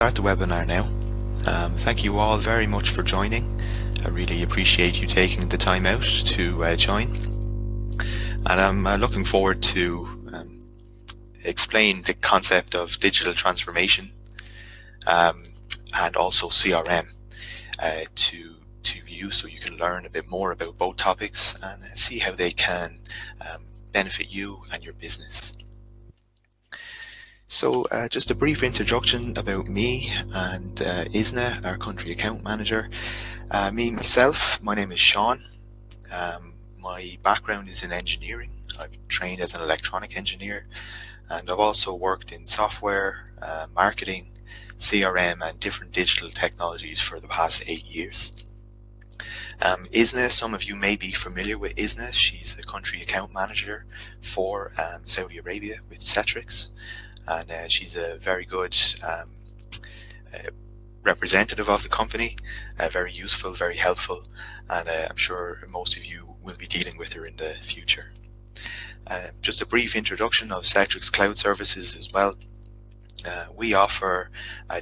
Start the webinar now. Thank you all very much for joining. I really appreciate you taking the time out to join. And I'm looking forward to explain the concept of digital transformation and also CRM to you, so you can learn a bit more about both topics and see how they can benefit you and your business. So just a brief introduction about me and Isna, our country account manager. Myself, my name is Sean. My background is in engineering. I've trained as an electronic engineer, and I've also worked in software, marketing, CRM and different digital technologies for the past 8 years. Isna, some of you may be familiar with Isna. She's the country account manager for Saudi Arabia with Cetrix. And she's a very good representative of the company, very useful, very helpful, and I'm sure most of you will be dealing with her in the future. Just a brief introduction of Cetrix Cloud Services as well. We offer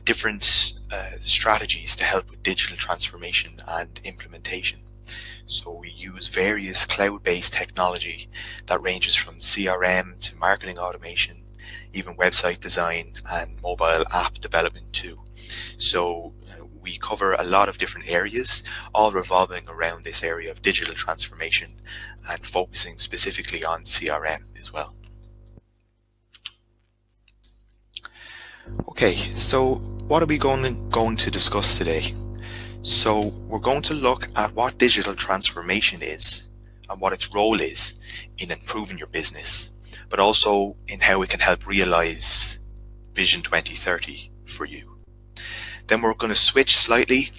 different strategies to help with digital transformation and implementation. So we use various cloud-based technology that ranges from CRM to marketing automation, even website design and mobile app development too. So we cover a lot of different areas, all revolving around this area of digital transformation and focusing specifically on CRM as well. Okay, so what are we going to discuss today? So we're going to look at what digital transformation is and what its role is in improving your business, but also in how it can help realize Vision 2030 for you. Then we're going to switch slightly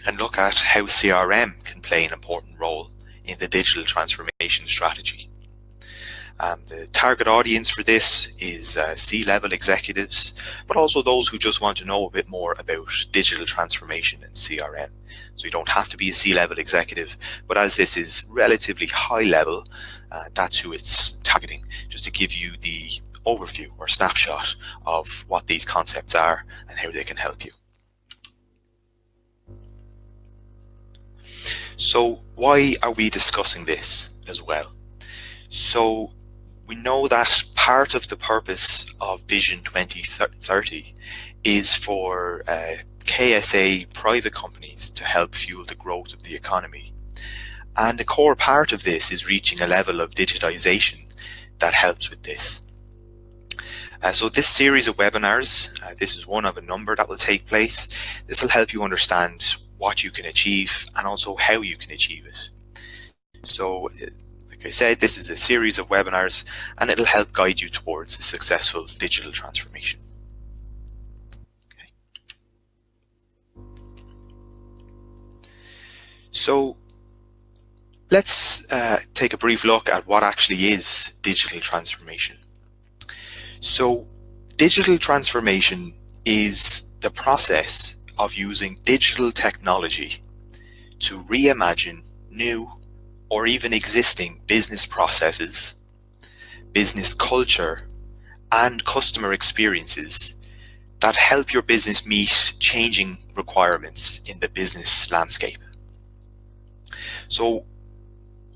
and look at how CRM can play an important role in the digital transformation strategy. The target audience for this is C-level executives, but also those who just want to know a bit more about digital transformation and CRM. So you don't have to be a C-level executive, but as this is relatively high level, that's who it's targeting, just to give you the overview or snapshot of what these concepts are and how they can help you. So why are we discussing this as well? So we know that part of the purpose of Vision 2030 is for KSA private companies to help fuel the growth of the economy. And a core part of this is reaching a level of digitization that helps with this. So this series of webinars, this is one of a number that will take place. This will help you understand what you can achieve and also how you can achieve it. So like I said, this is a series of webinars and it'll help guide you towards a successful digital transformation. Okay. So let's take a brief look at what actually is digital transformation. So digital transformation is the process of using digital technology to reimagine new or even existing business processes, business culture, and customer experiences that help your business meet changing requirements in the business landscape. So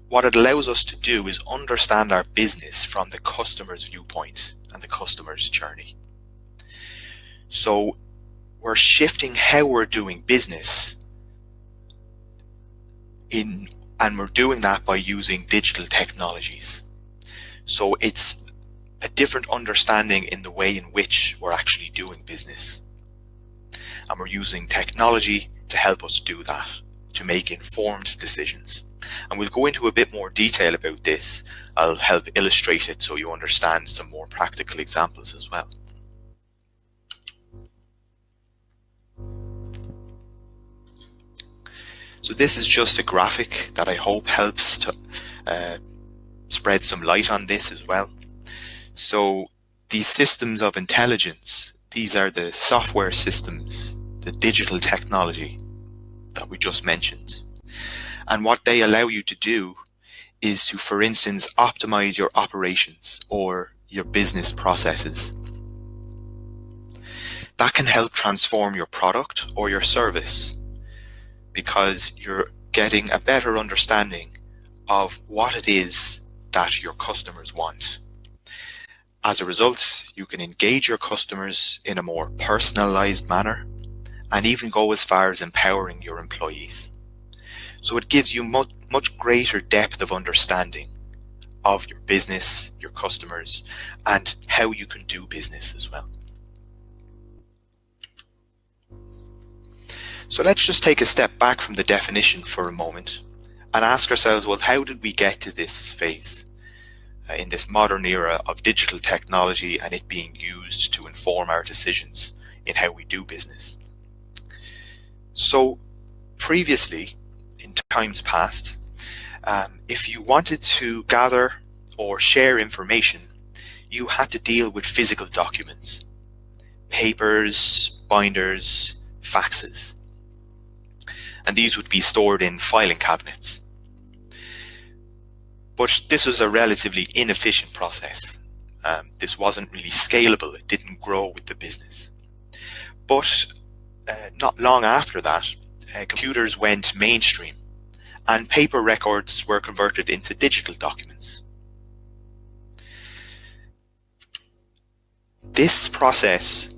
what it allows us to do is understand our business from the customer's viewpoint and the customer's journey. So we're shifting how we're doing business and we're doing that by using digital technologies. So it's a different understanding in the way in which we're actually doing business. And we're using technology to help us do that, to make informed decisions. And we'll go into a bit more detail about this. I'll help illustrate it so you understand some more practical examples as well. So this is just a graphic that I hope helps to spread some light on this as well. So these systems of intelligence, these are the software systems, the digital technology that we just mentioned. And what they allow you to do is to, for instance, optimize your operations or your business processes. That can help transform your product or your service because you're getting a better understanding of what it is that your customers want. As a result, you can engage your customers in a more personalized manner and even go as far as empowering your employees. So it gives you much greater depth of understanding of your business, your customers, and how you can do business as well. So let's just take a step back from the definition for a moment and ask ourselves, well, how did we get to this phase in this modern era of digital technology and it being used to inform our decisions in how we do business? So previously, in times past, if you wanted to gather or share information, you had to deal with physical documents, papers, binders, faxes, and these would be stored in filing cabinets. But this was a relatively inefficient process. This wasn't really scalable. It didn't grow with the business. But not long after that, computers went mainstream and paper records were converted into digital documents. This process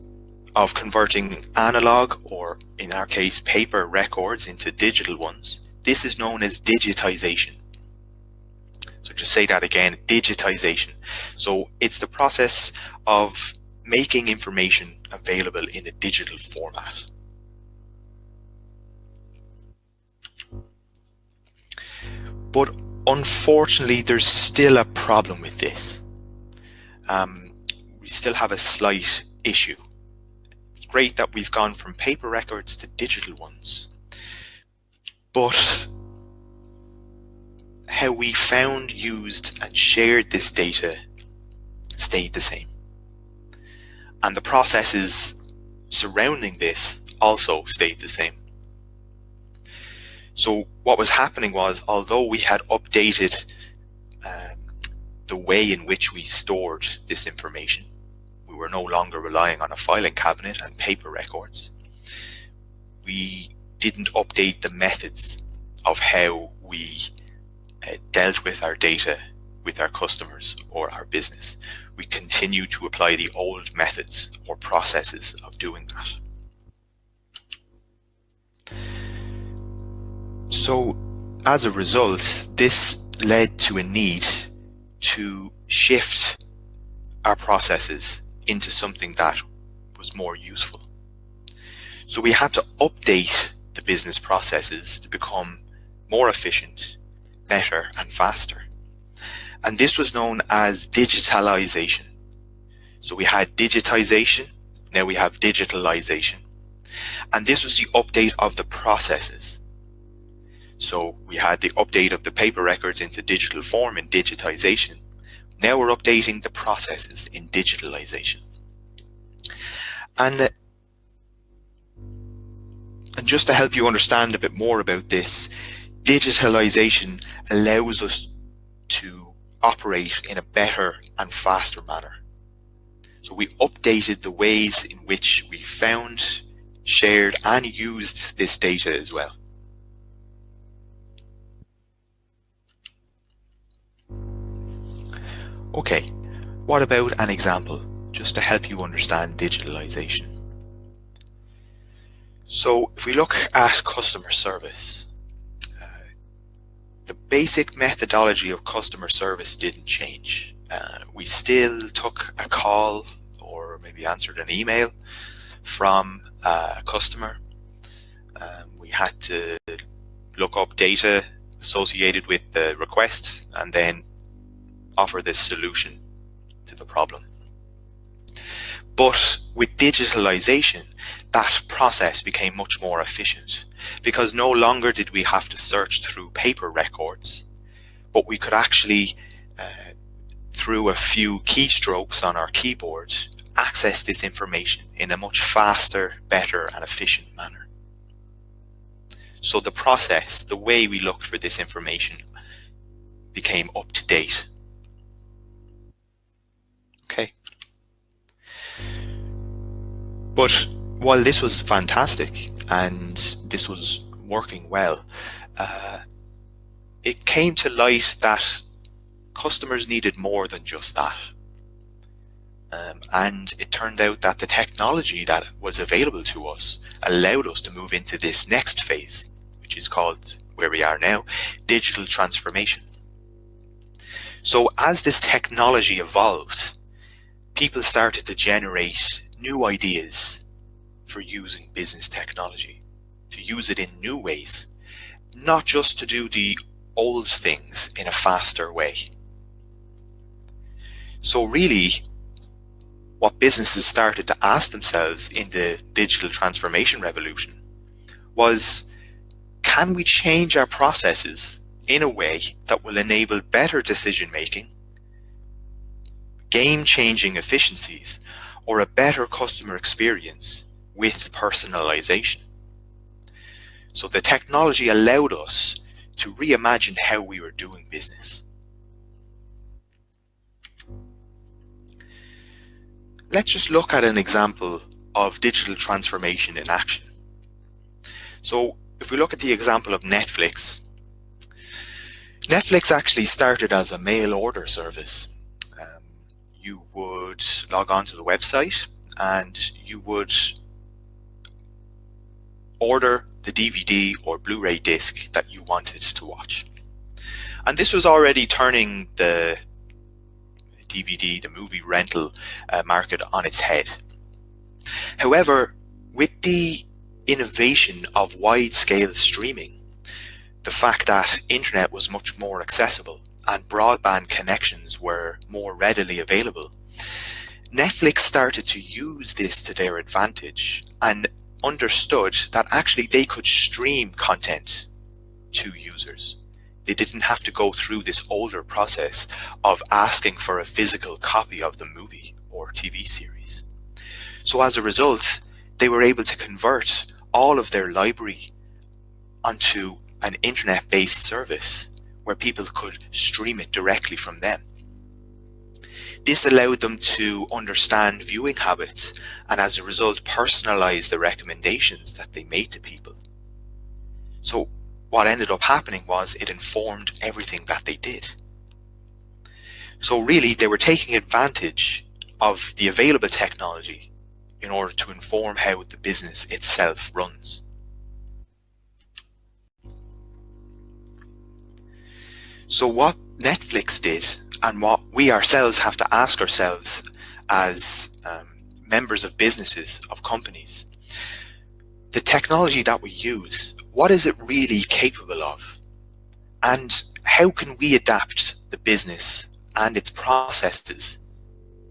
of converting analog, or in our case paper records, into digital ones, this is known as digitization. So just say that again, digitization. So it's the process of making information available in a digital format. But unfortunately, there's still a problem with this. We still have a slight issue. It's great that we've gone from paper records to digital ones, but how we found, used, and shared this data stayed the same. And the processes surrounding this also stayed the same. So what was happening was, although we had updated the way in which we stored this information, we were no longer relying on a filing cabinet and paper records, we didn't update the methods of how we dealt with our data with our customers or our business. We continue to apply the old methods or processes of doing that. So as a result, this led to a need to shift our processes into something that was more useful. So we had to update the business processes to become more efficient, better, and faster. And this was known as digitalization. So we had digitization, now we have digitalization. And this was the update of the processes. So we had the update of the paper records into digital form in digitization. Now we're updating the processes in digitalization. And just to help you understand a bit more about this, digitalization allows us to operate in a better and faster manner. So we updated the ways in which we found, shared, and used this data as well. Okay, what about an example, just to help you understand digitalization? So if we look at customer service, the basic methodology of customer service didn't change. We still took a call or maybe answered an email from a customer. We had to look up data associated with the request and then offer this solution to the problem. But with digitalization, that process became much more efficient because no longer did we have to search through paper records, but we could actually, through a few keystrokes on our keyboard, access this information in a much faster, better, and efficient manner. So the process, the way we looked for this information, became up to date. Okay. But while this was fantastic and this was working well, it came to light that customers needed more than just that. And it turned out that the technology that was available to us allowed us to move into this next phase, which is called, where we are now, digital transformation. So as this technology evolved, people started to generate new ideas for using business technology, to use it in new ways, not just to do the old things in a faster way. So really, what businesses started to ask themselves in the digital transformation revolution was, can we change our processes in a way that will enable better decision making, game-changing efficiencies, or a better customer experience with personalization? So the technology allowed us to reimagine how we were doing business. Let's just look at an example of digital transformation in action. So if we look at the example of Netflix, Netflix actually started as a mail order service. You would log on to the website and you would order the DVD or Blu-ray disc that you wanted to watch. And this was already turning the DVD, the movie rental market on its head. However, with the innovation of wide-scale streaming, the fact that internet was much more accessible and broadband connections were more readily available, Netflix started to use this to their advantage and understood that actually they could stream content to users. They didn't have to go through this older process of asking for a physical copy of the movie or TV series. So as a result, they were able to convert all of their library onto an internet-based service where people could stream it directly from them. This allowed them to understand viewing habits and as a result personalize the recommendations that they made to people. So what ended up happening was it informed everything that they did. So really they were taking advantage of the available technology in order to inform how the business itself runs. So what Netflix did, and what we ourselves have to ask ourselves as members of businesses, of companies, the technology that we use, what is it really capable of? And how can we adapt the business and its processes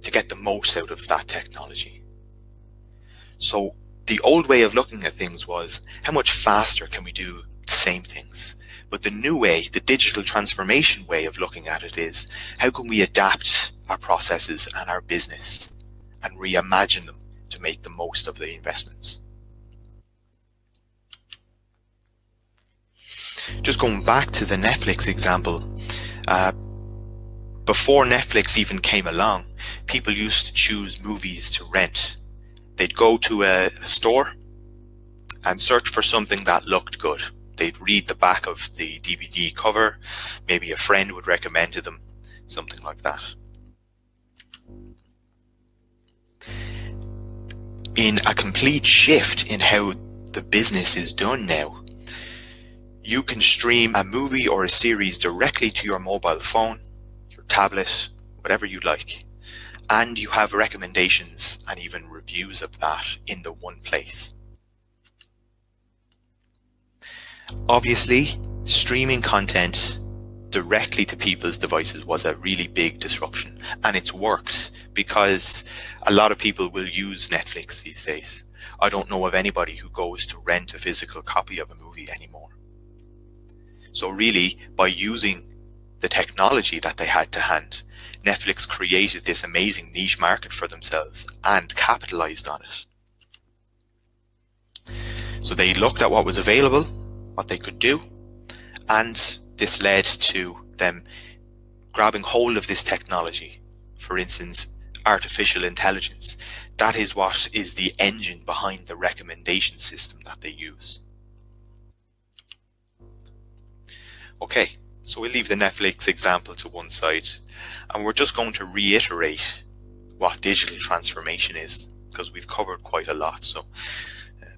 to get the most out of that technology? So the old way of looking at things was, how much faster can we do the same things? But the new way, the digital transformation way of looking at it is, how can we adapt our processes and our business and reimagine them to make the most of the investments? Just going back to the Netflix example, before Netflix even came along, people used to choose movies to rent. They'd go to a store and search for something that looked good. They'd read the back of the DVD cover, maybe a friend would recommend to them, something like that. In a complete shift in how the business is done now, you can stream a movie or a series directly to your mobile phone, your tablet, whatever you like, and you have recommendations and even reviews of that in the one place. Obviously, streaming content directly to people's devices was a really big disruption, and it's worked because a lot of people will use Netflix these days. I don't know of anybody who goes to rent a physical copy of a movie anymore. So really, by using the technology that they had to hand, Netflix created this amazing niche market for themselves and capitalized on it. So they looked at what was available, what they could do, and this led to them grabbing hold of this technology. For instance, artificial intelligence. That is what is the engine behind the recommendation system that they use. Okay, so we'll leave the Netflix example to one side, and we're just going to reiterate what digital transformation is, because we've covered quite a lot. So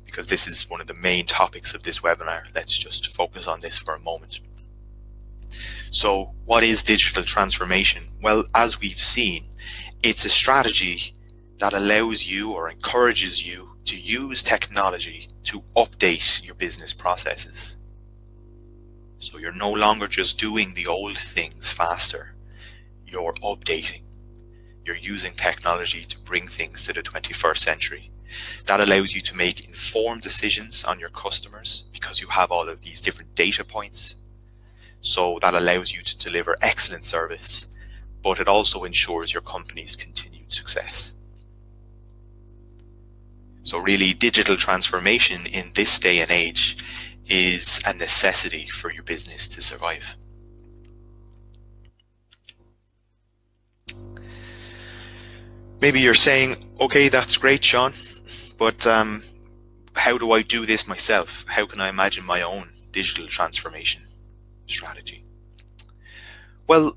because this is one of the main topics of this webinar, let's just focus on this for a moment. So what is digital transformation? Well, as we've seen, it's a strategy that allows you or encourages you to use technology to update your business processes. So you're no longer just doing the old things faster, you're updating. You're using technology to bring things to the 21st century. That allows you to make informed decisions on your customers because you have all of these different data points. So that allows you to deliver excellent service, but it also ensures your company's continued success. So really, digital transformation in this day and age is a necessity for your business to survive. Maybe you're saying, okay, that's great, Sean, but how do I do this myself? How can I imagine my own digital transformation strategy? Well,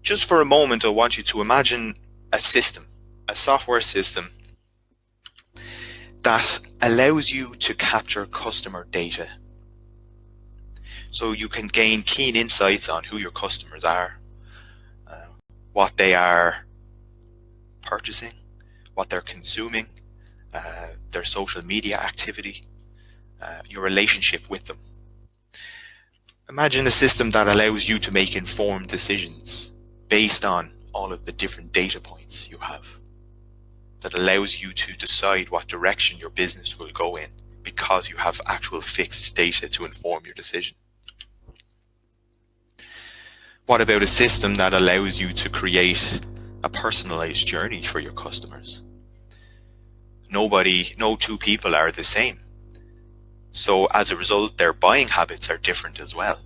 just for a moment, I want you to imagine a system, a software system that allows you to capture customer data. So you can gain keen insights on who your customers are, what they are purchasing, what they're consuming, their social media activity, your relationship with them. Imagine a system that allows you to make informed decisions based on all of the different data points you have, that allows you to decide what direction your business will go in because you have actual fixed data to inform your decision. What about a system that allows you to create a personalized journey for your customers? No two people are the same. So as a result, their buying habits are different as well.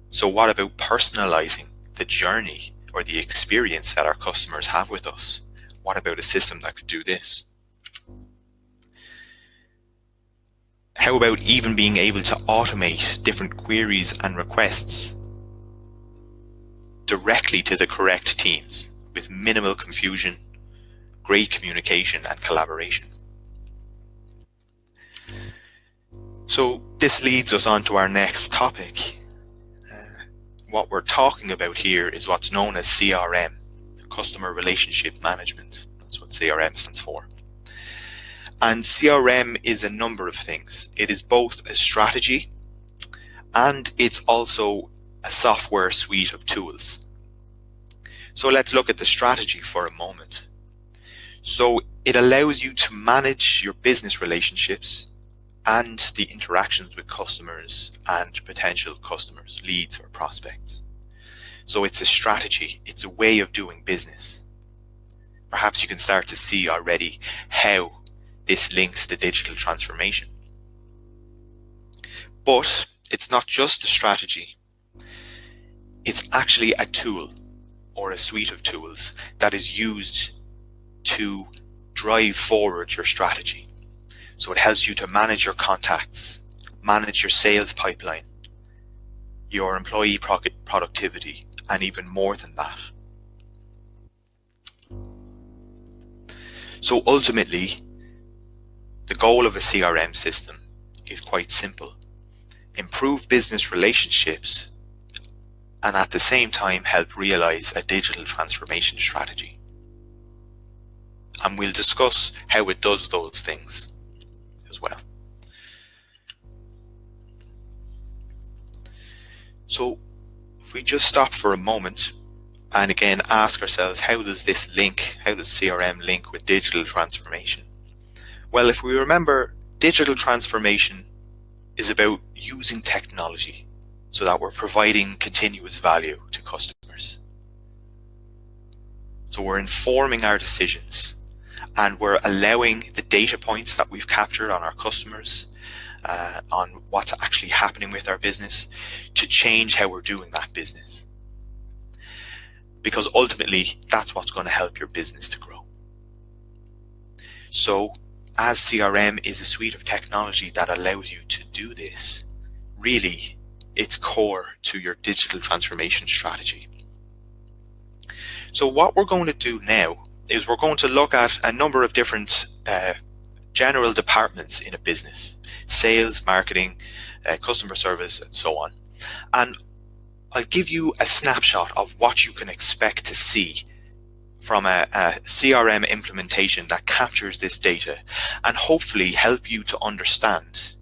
So what about personalizing the journey or the experience that our customers have with us? What about a system that could do this? How about even being able to automate different queries and requests directly to the correct teams with minimal confusion, great communication and collaboration? So this leads us on to our next topic. What we're talking about here is what's known as CRM, Customer Relationship Management. That's what CRM stands for. And CRM is a number of things. It is both a strategy and it's also a software suite of tools. So let's look at the strategy for a moment. So it allows you to manage your business relationships and the interactions with customers and potential customers, leads or prospects. So it's a strategy, it's a way of doing business. Perhaps you can start to see already how this links to digital transformation. But it's not just a strategy, it's actually a tool or a suite of tools that is used to drive forward your strategy. So it helps you to manage your contacts, manage your sales pipeline, your employee productivity, and even more than that. So ultimately, the goal of a CRM system is quite simple. Improve business relationships and at the same time help realize a digital transformation strategy. And we'll discuss how it does those things as well. So if we just stop for a moment and again ask ourselves, how does CRM link with digital transformation? Well, if we remember, digital transformation is about using technology so that we're providing continuous value to customers. So we're informing our decisions and we're allowing the data points that we've captured on our customers, on what's actually happening with our business, to change how we're doing that business. because ultimately that's what's going to help your business to grow. So as CRM is a suite of technology that allows you to do this, really it's core to your digital transformation strategy. So what we're going to do now is we're going to look at a number of different general departments in a business: sales, marketing, customer service, and so on. And I'll give you a snapshot of what you can expect to see from a CRM implementation that captures this data, and hopefully help you to understand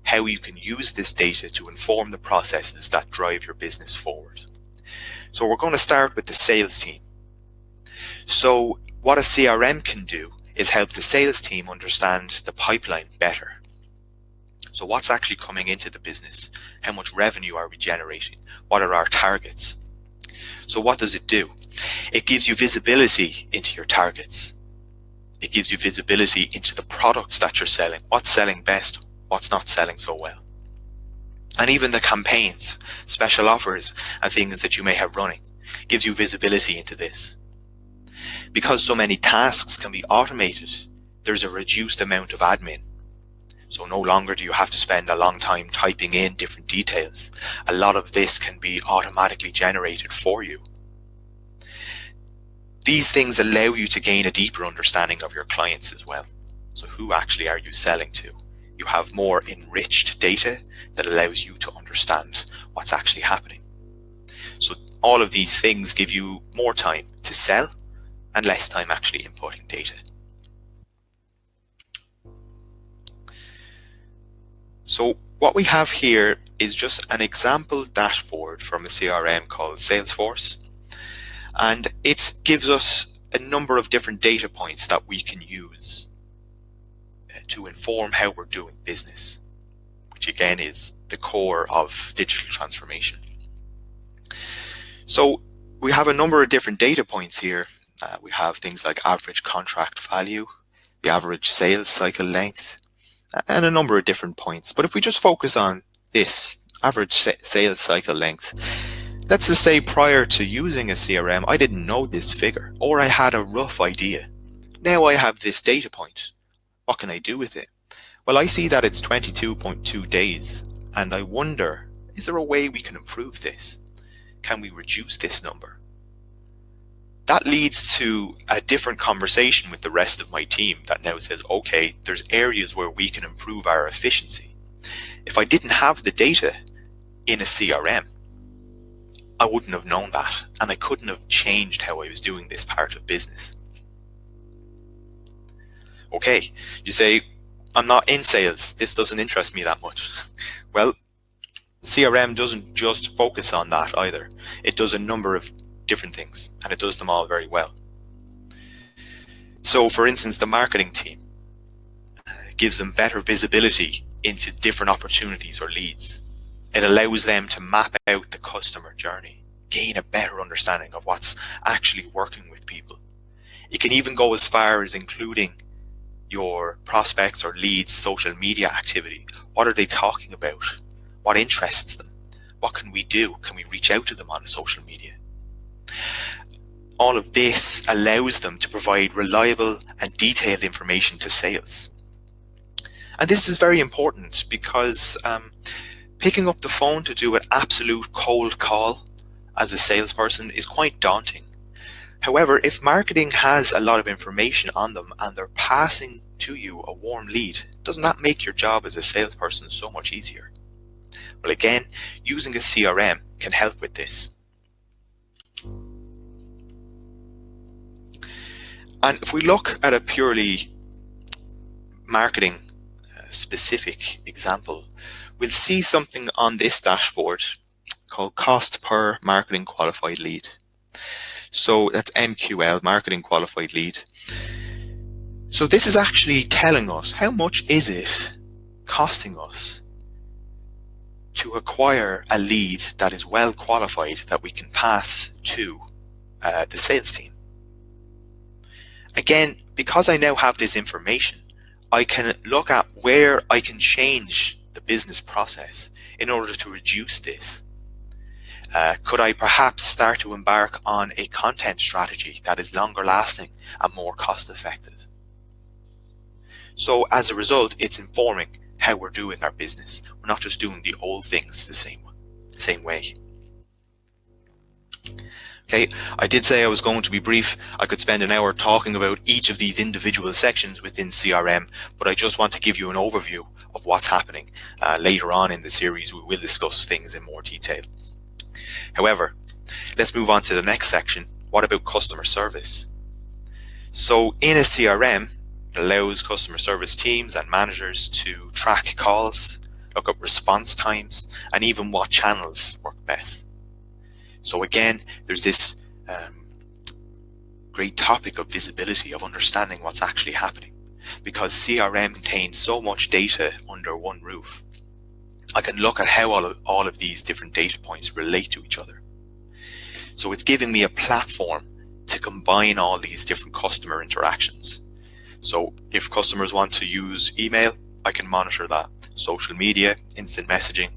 how you can use this data to inform the processes that drive your business forward. So we're going to start with the sales team. So what a CRM can do is help the sales team understand the pipeline better. So what's actually coming into the business? How much revenue are we generating? What are our targets? So what does it do? It gives you visibility into your targets. It gives you visibility into the products that you're selling. What's selling best? What's not selling so well? And even the campaigns, special offers, and things that you may have running gives you visibility into this. Because so many tasks can be automated, there's a reduced amount of admin. So no longer do you have to spend a long time typing in different details. A lot of this can be automatically generated for you. These things allow you to gain a deeper understanding of your clients as well. So who actually are you selling to? You have more enriched data that allows you to understand what's actually happening. So all of these things give you more time to sell and less time actually inputting data. So what we have here is just an example dashboard from a CRM called Salesforce, and it gives us a number of different data points that we can use to inform how we're doing business, which again is the core of digital transformation. So we have a number of different data points here. We have things like average contract value, the average sales cycle length, and a number of different points. But if we just focus on this average sales cycle length, let's just say prior to using a CRM, I didn't know this figure, or I had a rough idea. Now I have this data point. What can I do with it? Well, I see that it's 22.2 days, and I wonder, is there a way we can improve this? Can we reduce this number? That leads to a different conversation with the rest of my team that now says, okay, there's areas where we can improve our efficiency. If I didn't have the data in a CRM, I wouldn't have known that, and I couldn't have changed how I was doing this part of business. Okay, you say, I'm not in sales, this doesn't interest me that much. Well, CRM doesn't just focus on that either. It does a number of different things, and it does them all very well. So for instance, the marketing team gives them better visibility into different opportunities or leads. It allows them to map out the customer journey, gain a better understanding of what's actually working with people. It can even go as far as including your prospects or leads' social media activity. What are they talking about? What interests them? What can we do? Can we reach out to them on social media? All of this allows them to provide reliable and detailed information to sales. And this is very important because picking up the phone to do an absolute cold call as a salesperson is quite daunting. However, if marketing has a lot of information on them and they're passing to you a warm lead, doesn't that make your job as a salesperson so much easier? Well, again, using a CRM can help with this. And if we look at a purely marketing specific example, we'll see something on this dashboard called cost per marketing qualified lead. So that's MQL, marketing qualified lead. So this is actually telling us how much is it costing us to acquire a lead that is well qualified that we can pass to the sales team. Again, because I now have this information, I can look at where I can change the business process in order to reduce this. Could I perhaps start to embark on a content strategy that is longer lasting and more cost effective? So as a result, it's informing how we're doing our business. We're not just doing the old things the same way. Okay, I did say I was going to be brief. I could spend an hour talking about each of these individual sections within CRM, but I just want to give you an overview of what's happening. Later on in the series, we will discuss things in more detail. However, let's move on to the next section. What about customer service? So in a CRM, it allows customer service teams and managers to track calls, look up response times, and even what channels work best. So again, there's this great topic of visibility, of understanding what's actually happening, because CRM contains so much data under one roof. I can look at how all of these different data points relate to each other. So it's giving me a platform to combine all these different customer interactions. So if customers want to use email, I can monitor that. Social media, instant messaging,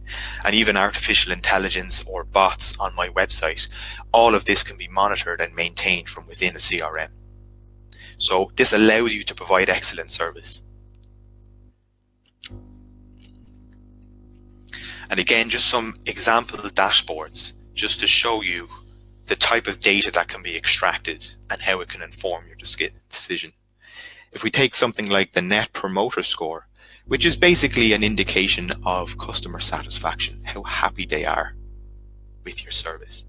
and even artificial intelligence or bots on my website. All of this can be monitored and maintained from within a CRM. So this allows you to provide excellent service. And again, just some example dashboards, just to show you the type of data that can be extracted and how it can inform your decision. If we take something like the Net Promoter Score, which is basically an indication of customer satisfaction, how happy they are with your service.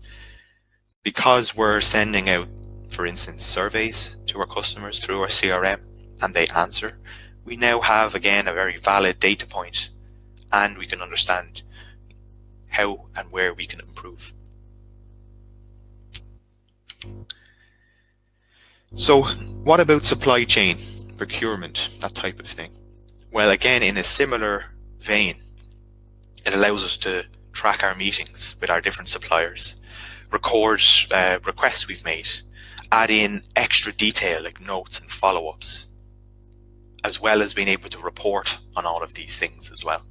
Because we're sending out, for instance, surveys to our customers through our CRM and they answer, we now have, again, a very valid data point, and we can understand how and where we can improve. So what about supply chain, procurement, that type of thing? Well, again, in a similar vein, it allows us to track our meetings with our different suppliers, record requests we've made, add in extra detail like notes and follow-ups, as well as being able to report on all of these things as well.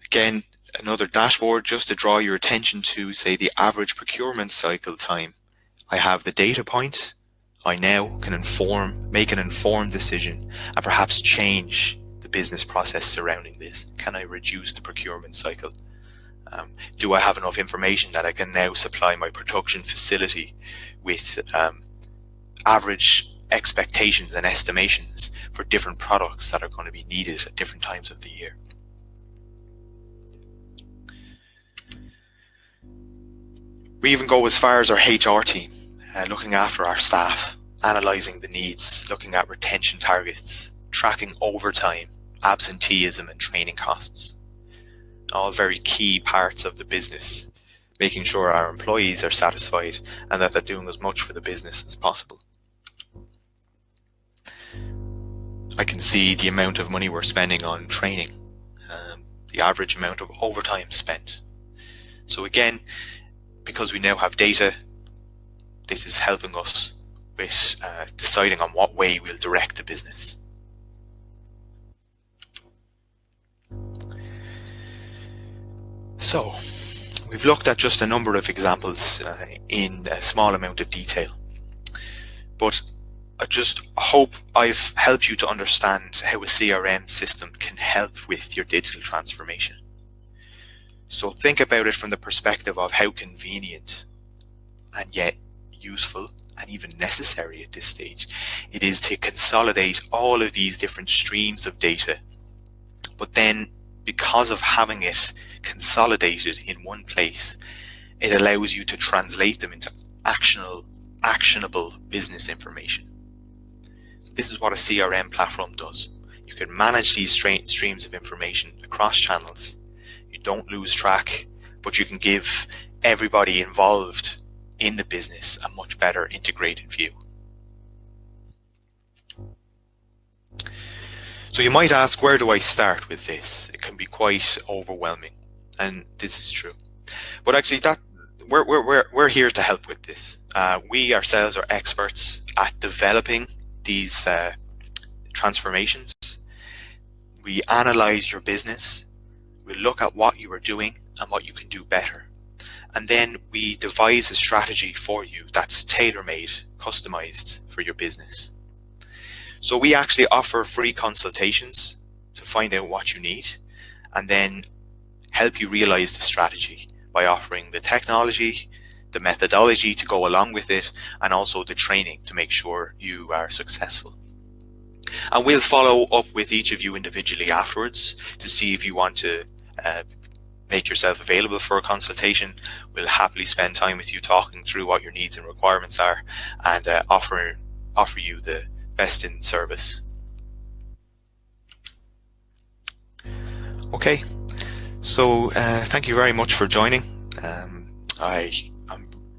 Again, another dashboard just to draw your attention to, say, the average procurement cycle time. I have the data point. I now can make an informed decision and perhaps change the business process surrounding this. Can I reduce the procurement cycle? Do I have enough information that I can now supply my production facility with average expectations and estimations for different products that are going to be needed at different times of the year? We even go as far as our HR team, looking after our staff, analysing the needs, looking at retention targets, tracking overtime, absenteeism and training costs. All very key parts of the business, making sure our employees are satisfied and that they're doing as much for the business as possible. I can see the amount of money we're spending on training, the average amount of overtime spent. So again, because we now have data, this is helping us with deciding on what way we'll direct the business. So, we've looked at just a number of examples in a small amount of detail, but I just hope I've helped you to understand how a CRM system can help with your digital transformation. So think about it from the perspective of how convenient and yet useful and even necessary at this stage it is to consolidate all of these different streams of data. But then, because of having it consolidated in one place, it allows you to translate them into actionable business information. This is what a CRM platform does. You can manage these streams of information across channels. You don't lose track, but you can give everybody involved in the business a much better integrated view. So you might ask, where do I start with this? It can be quite overwhelming, and this is true. But actually, we're here to help with this. We ourselves are experts at developing these transformations. We analyze your business. We look at what you are doing and what you can do better. And then we devise a strategy for you that's tailor-made, customized for your business. So we actually offer free consultations to find out what you need and then help you realize the strategy by offering the technology, the methodology to go along with it, and also the training to make sure you are successful. And we'll follow up with each of you individually afterwards to see if you want to make yourself available for a consultation. We'll happily spend time with you talking through what your needs and requirements are and offer you the best in service. Okay, so thank you very much for joining. I'm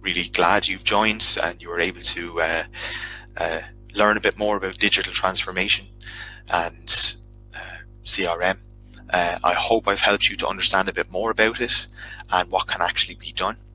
really glad you've joined and you were able to learn a bit more about digital transformation and CRM. I hope I've helped you to understand a bit more about it and what can actually be done.